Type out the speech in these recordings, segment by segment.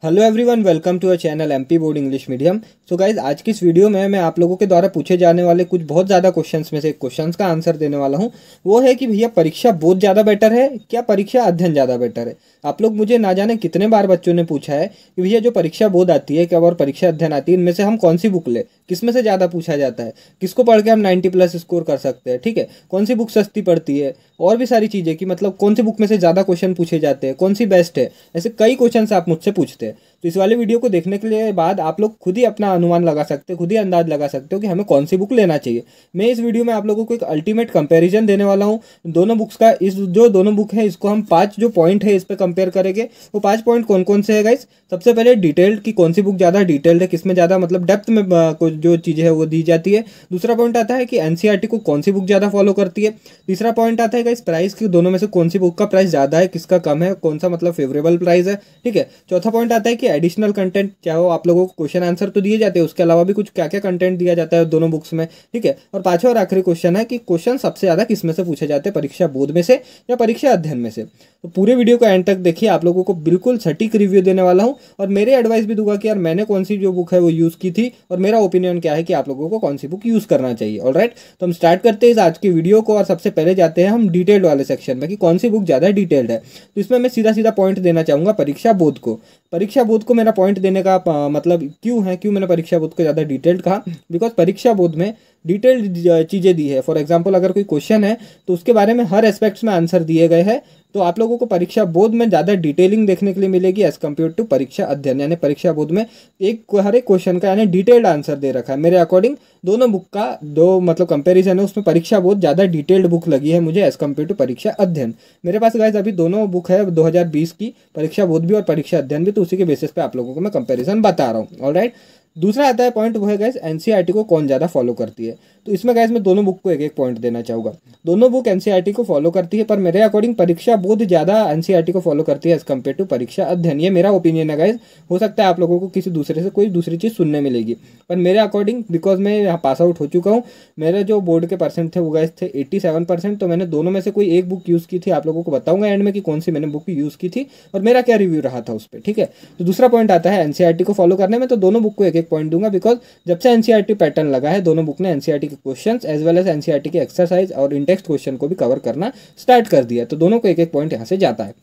Hello everyone, welcome to a channel MP board English medium. So guys, आज की इस video में मैं आप लोगों के द्वारा पूछे जाने वाले कुछ बहुत ज़्यादा क्वेश्चंस में से एक क्वेश्चंस का आंसर देने वाला हूं। वो है कि भैया परीक्षा बोध ज़्यादा बेटर है क्या परीक्षा अध्ययन ज़्यादा बेटर है। आप लोग मुझे ना जाने कितने बार बच्चों ने पूछा है कि भैया जो परीक्षा बोध आती है क्या और परीक्षा अध्ययन आती है, इनमें से हम कौन सी बुक ले, किस में से ज़्यादा पूछा जाता है, किसको पढ़ के हम 90+ स्कोर कर सकते हैं, ठीक है, कौन सी बुक सस्ती पड़ती है, और भी सारी चीज़ें कि मतलब कौन सी बुक में से ज़्यादा क्वेश्चन पूछे जाते हैं, कौन सी बेस्ट है। ऐसे कई क्वेश्चन आप मुझसे पूछते हैं। तो इस वाले वीडियो को देखने के लिए बाद आप लोग खुद ही अपना अनुमान लगा सकते हो, खुद ही अंदाज लगा सकते हो कि हमें कौन सी बुक लेना चाहिए। मैं इस वीडियो में आप लोगों को एक अल्टीमेट कंपैरिजन देने वाला हूँ दोनों बुक्स का। इस जो दोनों बुक है इसको हम 5 जो पॉइंट है इस पर कंपेयर करेंगे। वो 5 पॉइंट कौन कौन से है गाइस। सबसे पहले डिटेल्ड की कौन सी बुक ज़्यादा डिटेल्ड है, किसमें ज़्यादा मतलब डेप्थ में कुछ जो चीज़ें है वो दी जाती है। दूसरा पॉइंट आता है कि एनसीईआरटी को कौन सी बुक ज़्यादा फॉलो करती है। तीसरा पॉइंट आता है गाइस प्राइस की, दोनों में से कौन सी बुक का प्राइस ज़्यादा है, किसका कम है, कौन सा मतलब फेवरेबल प्राइस है, ठीक है। चौथा पॉइंट आता है कि एडिशनल कंटेंट, चाहे वो आप लोगों को क्वेश्चन आंसर तो दिए जाते हैं, उसके अलावा भी कुछ क्या क्या कंटेंट दिया जाता है दोनों बुक्स में, ठीक है। और पांचवा और आखिरी क्वेश्चन है कि क्वेश्चन सबसे ज़्यादा किस में से पूछे जाते हैं, परीक्षा बोध में से या परीक्षा अध्ययन में से। तो पूरे वीडियो को एंड तक देखिए, आप लोगों को बिल्कुल सटीक रिव्यू देने वाला हूँ और मेरे एडवाइस भी दूंगा कि यार मैंने कौन सी जो बुक है वो यूज़ की थी और मेरा ओपिनियन क्या है कि आप लोगों को कौन सी बुक यूज़ करना चाहिए। ऑलराइट, तो हम स्टार्ट करते हैं आज की वीडियो को और सबसे पहले जाते हैं हम डिटेल्ड वाले सेक्शन में कि कौन सी बुक ज़्यादा डिटेल्ड है। तो इसमें मैं सीधा सीधा पॉइंट देना चाहूँगा परीक्षा बोध को। परीक्षा बोध को मेरा पॉइंट देने का मतलब क्यों मैंने परीक्षा बोध को ज़्यादा डिटेल्ड कहा, बिकॉज परीक्षा बोध में डिटेल्ड चीज़ें दी है। फॉर एग्जांपल अगर कोई क्वेश्चन है तो उसके बारे में हर एस्पेक्ट्स में आंसर दिए गए हैं। तो आप लोगों को परीक्षा बोध में ज़्यादा डिटेलिंग देखने के लिए मिलेगी एज कम्पेयर टू परीक्षा अध्ययन। यानी परीक्षा बोध में हर एक क्वेश्चन का यानी डिटेल्ड आंसर दे रखा है। मेरे अकॉर्डिंग दोनों बुक का दो मतलब कंपैरिजन है, उसमें परीक्षा बोध ज़्यादा डिटेल्ड बुक लगी है मुझे एज कम्पेयर टू परीक्षा अध्ययन। मेरे पास गाइस अभी दोनों बुक है 2020 की, परीक्षा बोध भी और परीक्षा अध्ययन भी, तो उसी के बेसिस पे आप लोगों को मैं कंपैरिजन बता रहा हूँ। ऑलराइट, दूसरा आता है पॉइंट, वो है गाइस एनसीईआरटी को कौन ज़्यादा फॉलो करती है। तो इसमें गाइस मैं दोनों बुक को एक एक पॉइंट देना चाहूँगा। दोनों बुक एनसीईआरटी को फॉलो करती है, पर मेरे अकॉर्डिंग परीक्षा बोध ज़्यादा एनसीईआरटी को फॉलो करती है एज कम्पेयर टू परीक्षा अध्ययन। ये मेरा ओपिनियन है गाइस, हो सकता है आप लोगों को किसी दूसरे से कोई दूसरी चीज़ सुनने मिलेगी, पर मेरे अकॉर्डिंग बिकॉज मैं यहाँ पास आउट हो चुका हूँ, मेरे जो बोर्ड के परसेंट थे वो गाइस थे 87%। तो मैंने दोनों में से कोई एक बुक यूज़ की थी, आप लोगों को बताऊंगा एंड में कि कौन सी मैंने बुक यूज़ की थी और मेरा क्या रिव्यू रहा था उस पर, ठीक है। तो दूसरा पॉइंट आता है एनसीईआरटी को फॉलो करने में, तो दोनों बुक को एक एक पॉइंट दूंगा बिकॉज जब से एनसीईआरटी पैटर्न लगा है दोनों बुक ने एनसीईआरटी के questions as well as NCERT के एक्सरसाइज और इंटेक्स्ट क्वेश्चन को भी कवर करना स्टार्ट कर दिया। तो दोनों को एक एक पॉइंट यहाँ से जाता है।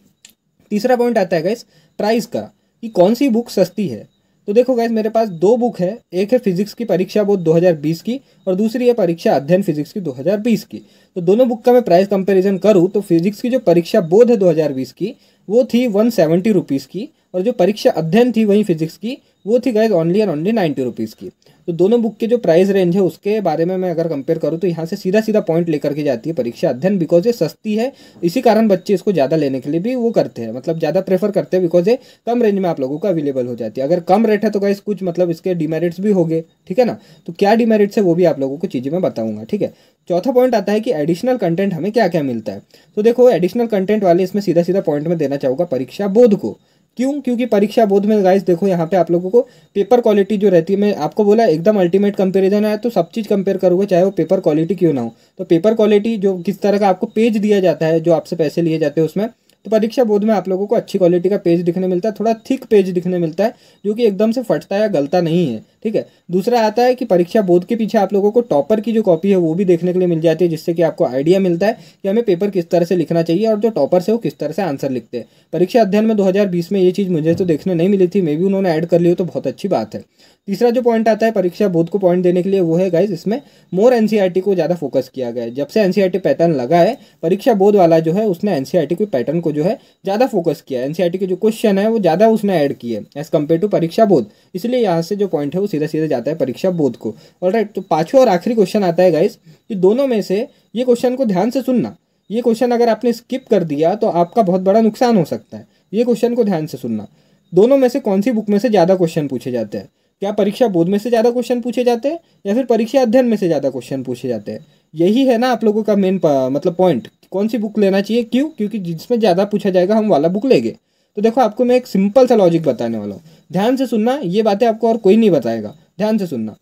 तीसरा पॉइंट आता है गाइस प्राइस का, कि कौन सी बुक सस्ती है। तो देखो गाइस, मेरे पास दो बुक है, एक है फिजिक्स की परीक्षा बोध 2020 की और दूसरी है परीक्षा अध्ययन फिजिक्स की 2020 की। तो दोनों बुक का मैं प्राइस कंपैरिजन करूँ तो फिजिक्स की जो परीक्षा बोध है 2020 की वो थी 170 रुपीज़ की, और जो परीक्षा अध्ययन थी वही फिजिक्स की वो थी guys only and only 90 rupees की। तो दोनों बुक के जो प्राइस रेंज है उसके बारे में मैं अगर कंपेयर करूँ तो यहाँ से सीधा सीधा पॉइंट लेकर के जाती है परीक्षा अध्ययन, बिकॉज ये सस्ती है। इसी कारण बच्चे इसको ज़्यादा लेने के लिए भी वो करते हैं, मतलब ज़्यादा प्रेफर करते हैं, बिकॉज ये कम रेंज में आप लोगों को अवेलेबल हो जाती है। अगर कम रेट है तो गाइज कुछ मतलब इसके डिमेरिट्स भी हो गए, ठीक है ना। तो क्या डिमेरिट्स है वो भी आप लोगों को चीज़ें मैं बताऊंगा, ठीक है। चौथा पॉइंट आता है कि एडिशनल कंटेंट हमें क्या क्या मिलता है। तो देखो एडिशनल कंटेंट वाले इसमें सीधा सीधा पॉइंट में देना चाहूँगा परीक्षा बोध को। क्योंकि परीक्षा बोध में गाइस देखो यहाँ पे आप लोगों को पेपर क्वालिटी जो रहती है, मैं आपको बोला एकदम अल्टीमेट कंपैरिजन है, तो सब चीज़ कंपेयर करूँगा चाहे वो पेपर क्वालिटी क्यों ना हो। तो पेपर क्वालिटी जो किस तरह का आपको पेज दिया जाता है जो आपसे पैसे लिए जाते हैं उसमें, तो परीक्षा बोध में आप लोगों को अच्छी क्वालिटी का पेज दिखने मिलता है, थोड़ा थिक पेज दिखने मिलता है जो कि एकदम से फटता या गलता नहीं है, ठीक है। दूसरा आता है कि परीक्षा बोध के पीछे आप लोगों को टॉपर की जो कॉपी है वो भी देखने के लिए मिल जाती है, जिससे कि आपको आइडिया मिलता है कि हमें पेपर किस तरह से लिखना चाहिए और जो टॉपर से वो किस तरह से आंसर लिखते हैं। परीक्षा अध्ययन में 2020 में ये चीज़ मुझे तो देखने नहीं मिली थी, मे भी उन्होंने ऐड कर ली हो तो बहुत अच्छी बात है। तीसरा जो पॉइंट आता है परीक्षा बोध को पॉइंट देने के लिए वो है गाइज इसमें मोर एनसीईआरटी को ज़्यादा फोकस किया गया है। जब से एनसीईआरटी पैटर्न लगा है परीक्षा बोध वाला जो है उसने एनसीईआरटी के पैटर्न को जो है ज़्यादा फोकस किया है, एनसीईआरटी के जो क्वेश्चन है वो ज़्यादा उसने ऐड किए एज कम्पेयर टू परीक्षा बोध, इसलिए यहाँ से जो पॉइंट है वो सीधा सीधा जाता है परीक्षा बोध को। ऑलराइट, तो पांचवा और आखिरी क्वेश्चन आता है गाइस कि दोनों में से ये क्वेश्चन को ध्यान से सुनना। ये क्वेश्चन अगर आपने स्किप कर दिया तो आपका बहुत बड़ा नुकसान हो सकता है। ये क्वेश्चन को ध्यान से सुनना, दोनों में से कौन सी बुक में से ज़्यादा क्वेश्चन पूछे जाते हैं। क्या परीक्षा बोध में से ज़्यादा क्वेश्चन पूछे जाते हैं या फिर परीक्षा अध्ययन में से ज़्यादा क्वेश्चन पूछे जाते हैं। यही है ना आप लोगों का मेन मतलब पॉइंट, कौन सी बुक लेना चाहिए। क्योंकि जिसमें ज़्यादा पूछा जाएगा हम वाला बुक लेंगे। तो देखो आपको मैं एक सिंपल सा लॉजिक बताने वाला हूँ, ध्यान से सुनना। ये बातें आपको और कोई नहीं बताएगा, ध्यान से सुनना।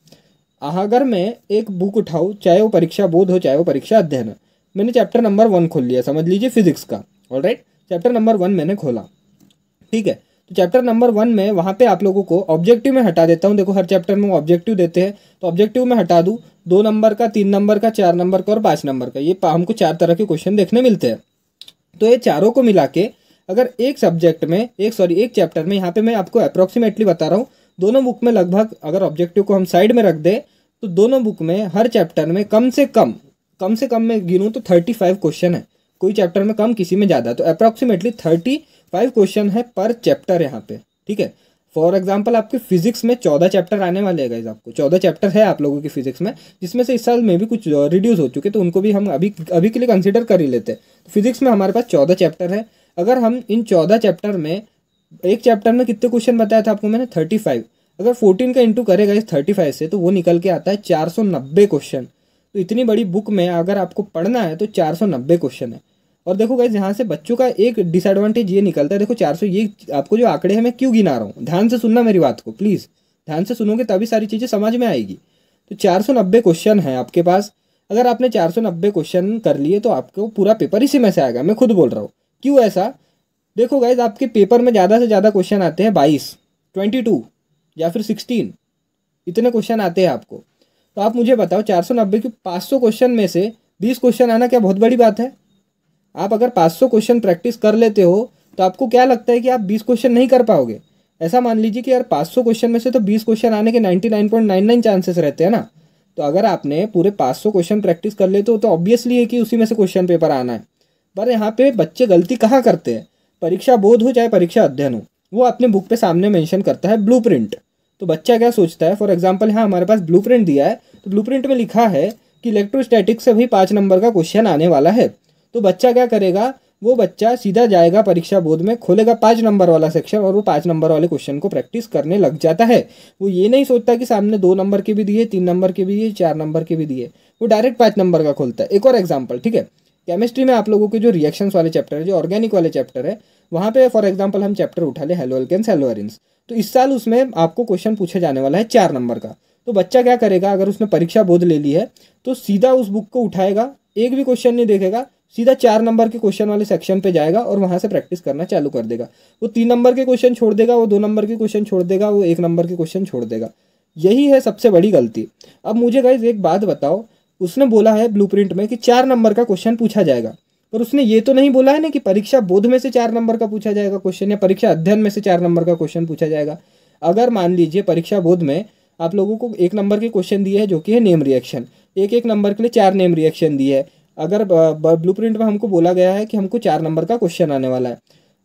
अगर मैं एक बुक उठाऊँ, चाहे वो परीक्षा बोध हो चाहे वो परीक्षा अध्ययन है, मैंने चैप्टर नंबर 1 खोल लिया, समझ लीजिए फिजिक्स का। ऑलराइट, चैप्टर नंबर 1 मैंने खोला, ठीक है। तो चैप्टर नंबर 1 में वहाँ पे आप लोगों को ऑब्जेक्टिव में हटा देता हूँ। देखो हर चैप्टर में ऑब्जेक्टिव देते हैं, तो ऑब्जेक्टिव में हटा दूँ 2 नंबर का, 3 नंबर का, 4 नंबर का और 5 नंबर का, ये हमको 4 तरह के क्वेश्चन देखने मिलते हैं। तो ये चारों को मिला के अगर एक सब्जेक्ट में एक चैप्टर में, यहाँ पे मैं आपको अप्रॉक्सीमेटली बता रहा हूँ, दोनों बुक में लगभग अगर ऑब्जेक्टिव को हम साइड में रख दें तो दोनों बुक में हर चैप्टर में कम से कम मैं गिनूँ तो 35 क्वेश्चन है। कोई चैप्टर में कम, किसी में ज़्यादा, तो अप्रॉक्सीमेटली 35 क्वेश्चन है पर चैप्टर यहाँ पे, ठीक है। फॉर एग्जाम्पल आपके फिजिक्स में 14 चैप्टर आने वाले हैं गाइस, आपको 14 चैप्टर है आप लोगों की फिजिक्स में, जिसमें से इस साल में भी कुछ रिड्यूस हो चुके, तो उनको भी हम अभी के लिए कंसिडर कर ही लेते हैं। तो फिजिक्स में हमारे पास 14 चैप्टर है। अगर हम इन 14 चैप्टर में एक चैप्टर में कितने क्वेश्चन बताया था आपको मैंने, 35, अगर 14 का इंटू करेगा इस 35 से तो वो निकल के आता है 490 क्वेश्चन। तो इतनी बड़ी बुक में अगर आपको पढ़ना है तो 490 क्वेश्चन है। और देखो गाइस यहाँ से बच्चों का एक डिसएडवांटेज ये निकलता है, देखो 400, ये आपको जो आंकड़े हैं मैं क्यों गिना रहा हूँ, ध्यान से सुनना मेरी बात को प्लीज़, ध्यान से सुनोगे तभी सारी चीज़ें समझ में आएगी। तो 490 क्वेश्चन है आपके पास, अगर आपने 490 क्वेश्चन कर लिए तो आपको पूरा पेपर इसी में से आएगा, मैं खुद बोल रहा हूँ। क्यों ऐसा, देखो गाइज आपके पेपर में ज़्यादा से ज़्यादा क्वेश्चन आते हैं 22, 22 या फिर 16, इतने क्वेश्चन आते हैं आपको। तो आप मुझे बताओ 490 की 500 क्वेश्चन में से 20 क्वेश्चन आना क्या बहुत बड़ी बात है? आप अगर 500 क्वेश्चन प्रैक्टिस कर लेते हो तो आपको क्या लगता है कि आप 20 क्वेश्चन नहीं कर पाओगे? ऐसा मान लीजिए कि यार 500 क्वेश्चन में से तो 20 क्वेश्चन आने के 99.99 चांसेस रहते हैं ना। तो अगर आपने पूरे 500 क्वेश्चन प्रैक्टिस कर लेते हो तो ऑब्वियसली है कि उसी में से क्वेश्चन पेपर आना है। पर यहाँ पे बच्चे गलती कहाँ करते हैं, परीक्षा बोध हो चाहे परीक्षा अध्ययन हो, वो अपने बुक पे सामने मेंशन करता है ब्लूप्रिंट। तो बच्चा क्या सोचता है, फॉर एग्जांपल यहाँ हमारे पास ब्लूप्रिंट दिया है, तो ब्लूप्रिंट में लिखा है कि इलेक्ट्रोस्टैटिक्स से भी 5 नंबर का क्वेश्चन आने वाला है। तो बच्चा क्या करेगा, वो बच्चा सीधा जाएगा परीक्षा बोर्ड में, खोलेगा 5 नंबर वाला सेक्शन और वो 5 नंबर वाले क्वेश्चन को प्रैक्टिस करने लग जाता है। वो ये नहीं सोचता कि सामने 2 नंबर के भी दिए, 3 नंबर के भी दिए, 4 नंबर के भी दिए, वो डायरेक्ट 5 नंबर का खोलता है। एक और एग्जाम्पल, ठीक है, केमिस्ट्री में आप लोगों के जो रिएक्शंस वाले चैप्टर है, जो ऑर्गेनिक वाले चैप्टर है, वहाँ पे फॉर एग्जांपल हम चैप्टर उठा ले हेलो एल्केन्स हेलो एरिन्स, तो इस साल उसमें आपको क्वेश्चन पूछा जाने वाला है 4 नंबर का। तो बच्चा क्या करेगा, अगर उसने परीक्षा बोध ले ली है तो सीधा उस बुक को उठाएगा, एक भी क्वेश्चन नहीं देखेगा, सीधा 4 नंबर के क्वेश्चन वाले सेक्शन पे जाएगा और वहाँ से प्रैक्टिस करना चालू कर देगा। वो 3 नंबर के क्वेश्चन छोड़ देगा, वो 2 नंबर के क्वेश्चन छोड़ देगा, वो 1 नंबर के क्वेश्चन छोड़ देगा। यही है सबसे बड़ी गलती। अब मुझे गाइस एक बात बताओ, उसने बोला है ब्लूप्रिंट में कि 4 नंबर का क्वेश्चन पूछा जाएगा, पर उसने ये तो नहीं बोला है ना कि परीक्षा बोध में से 4 नंबर का पूछा जाएगा क्वेश्चन, या परीक्षा अध्ययन में से 4 नंबर का क्वेश्चन पूछा जाएगा। अगर मान लीजिए परीक्षा बोध में आप लोगों को 1 नंबर के क्वेश्चन दिए है जो कि है नेम रिएक्शन, एक नंबर के लिए 4 नेम रिएक्शन दिए है, अगर ब्लूप्रिंट में हमको बोला गया है कि हमको 4 नंबर का क्वेश्चन आने वाला है,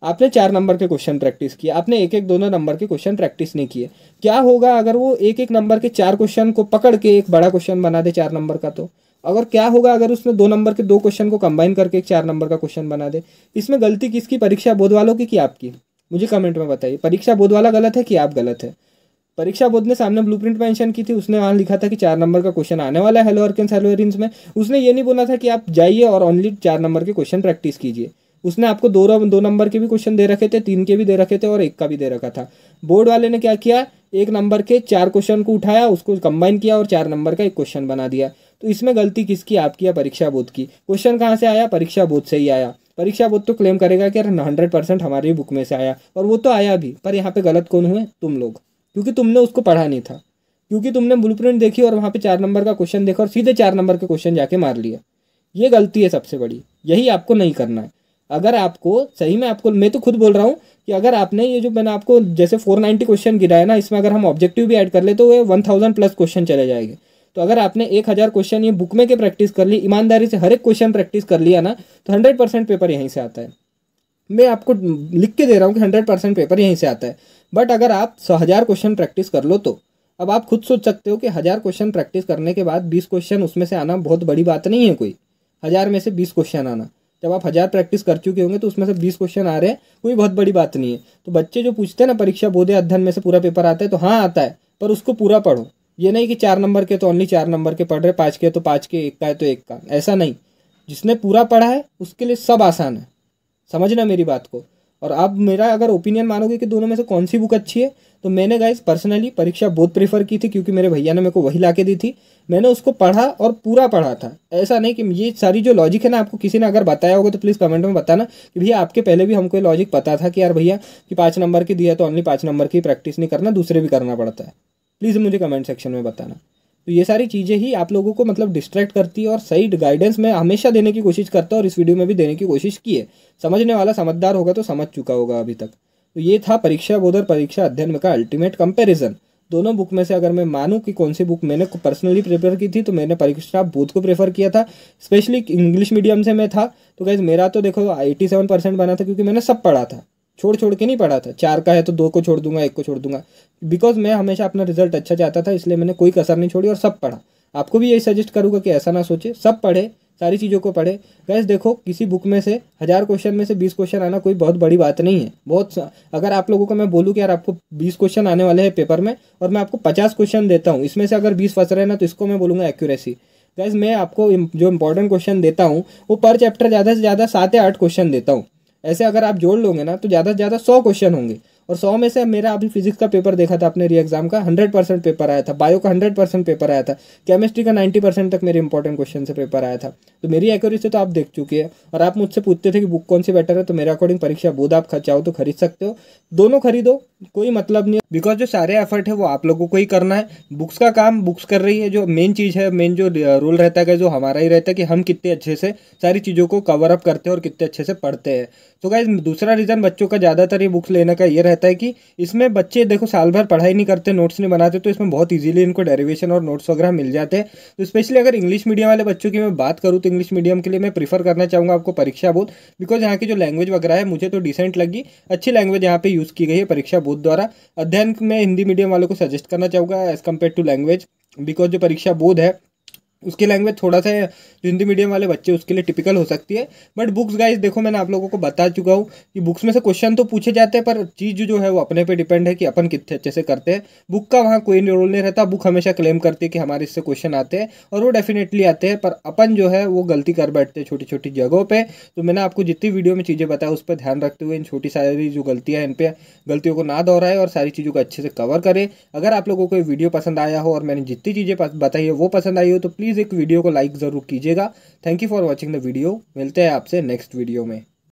आपने 4 नंबर के क्वेश्चन प्रैक्टिस किए, आपने एक दोनों नंबर के क्वेश्चन प्रैक्टिस नहीं किए, क्या होगा अगर वो एक नंबर के 4 क्वेश्चन को पकड़ के एक बड़ा क्वेश्चन बना दे 4 नंबर का? तो अगर क्या होगा अगर उसने 2 नंबर के 2 क्वेश्चन को कंबाइन करके एक 4 नंबर का क्वेश्चन बना दे? इसमें गलती किसकी, परीक्षा बोध वालों की कि आपकी? मुझे कमेंट में बताइए, परीक्षा बोध वाला गलत है कि आप गलत है? परीक्षा बोर्ड ने सामने ब्लूप्रिंट मेंशन की थी, उसने वहाँ लिखा था कि 4 नंबर का क्वेश्चन आने वाला है हेलो एल्केन्स हेलो एरिन्स में। उसने ये नहीं बोला था कि आप जाइए और ओनली 4 नंबर के क्वेश्चन प्रैक्टिस कीजिए। उसने आपको 2 नंबर के भी क्वेश्चन दे रखे थे, 3 के भी दे रखे थे और 1 का भी दे रखा था। बोर्ड वाले ने क्या किया, 1 नंबर के 4 क्वेश्चन को उठाया, उसको कंबाइन किया और 4 नंबर का एक क्वेश्चन बना दिया। तो इसमें गलती किसकी, आपकी या परीक्षा बोर्ड की? क्वेश्चन कहाँ से आया, परीक्षा बोर्ड से ही आया। परीक्षा बोर्ड तो क्लेम करेगा कि 100% हमारी बुक में से आया, और वो तो आया भी, पर यहाँ पे गलत कौन हुए, तुम लोग, क्योंकि तुमने उसको पढ़ा नहीं था, क्योंकि तुमने ब्लूप्रिंट देखी और वहाँ पे 4 नंबर का क्वेश्चन देखा और सीधे 4 नंबर के क्वेश्चन जाके मार लिया। ये गलती है सबसे बड़ी, यही आपको नहीं करना है। अगर आपको सही में, आपको मैं तो खुद बोल रहा हूँ कि अगर आपने ये जो मैंने आपको जैसे 490 क्वेश्चन गिराया ना, इसमें अगर हम ऑब्जेक्टिव भी ऐड कर ले तो वो 1000+ क्वेश्चन चले जाएंगे। तो अगर आपने 1000 क्वेश्चन ये बुक में के प्रैक्टिस कर ली, ईमानदारी से हर एक क्वेश्चन प्रैक्टिस कर लिया ना, तो 100% पेपर यहीं से आता है। मैं आपको लिख के दे रहा हूँ कि 100% पेपर यहीं से आता है। बट अगर आप 1000 क्वेश्चन प्रैक्टिस कर लो तो अब आप खुद सोच सकते हो कि 1000 क्वेश्चन प्रैक्टिस करने के बाद 20 क्वेश्चन उसमें से आना बहुत बड़ी बात नहीं है। कोई 1000 में से 20 क्वेश्चन आना, जब आप 1000 प्रैक्टिस कर चुके होंगे तो उसमें से 20 क्वेश्चन आ रहे हैं, कोई बहुत बड़ी बात नहीं है। तो बच्चे जो पूछते हैं ना परीक्षा बोध अध्ययन में से पूरा पेपर आता है, तो हाँ आता है, पर उसको पूरा पढ़ो। ये नहीं कि 4 नंबर के तो ओनली 4 नंबर के पढ़ रहे, 5 के तो 5 के, 1 का है तो 1 का, ऐसा नहीं। जिसने पूरा पढ़ा है उसके लिए सब आसान है, समझना मेरी बात को। और आप मेरा अगर ओपिनियन मानोगे कि दोनों में से कौन सी बुक अच्छी है, तो मैंने गाइस पर्सनली परीक्षा बोध प्रेफर की थी, क्योंकि मेरे भैया ने मेरे को वही ला के दी थी। मैंने उसको पढ़ा और पूरा पढ़ा था। ऐसा नहीं कि ये सारी जो लॉजिक है ना, आपको किसी ने अगर बताया होगा तो प्लीज़ कमेंट में बताना कि भैया आपके पहले भी हमको ये लॉजिक पता था कि यार भैया कि 5 नंबर की दिया तो ओनली 5 नंबर की प्रैक्टिस नहीं करना, दूसरे भी करना पड़ता है। प्लीज़ मुझे कमेंट सेक्शन में बताना। तो ये सारी चीज़ें ही आप लोगों को मतलब डिस्ट्रैक्ट करती है, और सही गाइडेंस मैं हमेशा देने की कोशिश करता हूँ, और इस वीडियो में भी देने की कोशिश की है। समझने वाला समझदार होगा तो समझ चुका होगा अभी तक। तो ये था परीक्षा बोध और परीक्षा अध्ययन का अल्टीमेट कंपैरिजन। दोनों बुक में से अगर मैं मानूं कि कौन सी बुक मैंने पर्सनली प्रेफर की थी, तो मैंने परीक्षा बोध को प्रेफर किया था। स्पेशली इंग्लिश मीडियम से मैं था, तो गाइस मेरा तो देखो 87% बना था, क्योंकि मैंने सब पढ़ा था, छोड़ छोड़ के नहीं पढ़ा था। 4 का है तो 2 को छोड़ दूंगा, 1 को छोड़ दूंगा, बिकॉज मैं हमेशा अपना रिजल्ट अच्छा चाहता था, इसलिए मैंने कोई कसर नहीं छोड़ी और सब पढ़ा। आपको भी यही सजेस्ट करूँगा कि ऐसा ना सोचे, सब पढ़े, सारी चीज़ों को पढ़े। गाइस देखो, किसी बुक में से 1000 क्वेश्चन में से 20 क्वेश्चन आना कोई बहुत बड़ी बात नहीं है। अगर आप लोगों को मैं बोलूँ कि यार आपको 20 क्वेश्चन आने वाले हैं पेपर में, और मैं आपको 50 क्वेश्चन देता हूँ, इसमें से अगर 20 फंस रहे हैं ना, तो इसको मैं बोलूँगा एक्यूरेसी। गाइस मैं आपको जो इंपॉर्टेंट क्वेश्चन देता हूँ वो पर चैप्टर ज़्यादा से ज़्यादा 7 या 8 क्वेश्चन देता हूँ। ऐसे अगर आप जोड़ लोगे ना तो ज़्यादा से ज़्यादा 100 क्वेश्चन होंगे, और 100 में से मेरा अभी फिजिक्स का पेपर देखा था अपने री एग्जाम का, 100% पेपर आया था। बायो का 100% पेपर आया था। केमिस्ट्री का 90% तक मेरे इंपॉर्टेंट क्वेश्चन से पेपर आया था। तो मेरी एक्यूरेसी तो आप देख चुके हैं। और आप मुझसे पूछते थे कि बुक कौन सी बेटर है, तो मेरे अकॉर्डिंग परीक्षा बोध आप चाहो तो खरीद सकते हो। दोनों खरीदो, कोई मतलब नहीं है, बिकॉज जो सारे एफर्ट है वो आप लोगों को ही करना है। बुक्स का काम बुक्स कर रही है। जो मेन चीज़ है, मेन जो रोल रहता है जो हमारा ही रहता है, कि हम कितने अच्छे से सारी चीज़ों को कवर अप करते हैं और कितने अच्छे से पढ़ते हैं। तो गाइस दूसरा रीज़न बच्चों का ज़्यादातर ये बुक्स लेने का ये रहता है कि इसमें बच्चे देखो साल भर पढ़ाई नहीं करते, नोट्स नहीं बनाते, तो इसमें बहुत इजीली इनको डेरिवेशन और नोट्स वगैरह मिल जाते हैं। तो स्पेशली अगर इंग्लिश मीडियम वाले बच्चों की मैं बात करूँ, तो इंग्लिश मीडियम के लिए मैं प्रीफर करना चाहूँगा आपको परीक्षा बोध, बिकॉज यहाँ की जो लैंग्वेज वगैरह है मुझे तो डिसेंट लगी। अच्छी लैंग्वेज यहाँ पे यूज़ की गई है परीक्षा बोध द्वारा। अध्ययन में हिंदी मीडियम वालों को सजेस्ट करना चाहूँगा as compared to language, because जो परीक्षा बोध है उसकी लैंग्वेज थोड़ा सा जो हिंदी मीडियम वाले बच्चे उसके लिए टिपिकल हो सकती है। बट बुक्स गाइस देखो, मैंने आप लोगों को बता चुका हूँ कि बुक्स में से क्वेश्चन तो पूछे जाते हैं, पर चीज़ जो है वो अपने पे डिपेंड है कि अपन कितने अच्छे से करते हैं। बुक का वहाँ कोई रोल नहीं रहता। बुक हमेशा क्लेम करती है कि हमारे इससे क्वेश्चन आते हैं, और वो डेफिनेटली आते हैं, पर अपन जो है वो गलती कर बैठते हैं छोटी छोटी जगहों पर। तो मैंने आपको जितनी वीडियो में चीज़ें बताया उस पर ध्यान रखते हुए इन छोटी सारी जो गलतियाँ हैं इन पर गलतियों को ना दोहराए और सारी चीज़ों को अच्छे से कवर करें। अगर आप लोगों को ये वीडियो पसंद आया हो और मैंने जितनी चीज़ें बताई है वो पसंद आई हो, तो प्लीज़ एक वीडियो को लाइक ज़रूर कीजिएगा। Thank you for watching the video. मिलते हैं आपसे नेक्स्ट वीडियो में।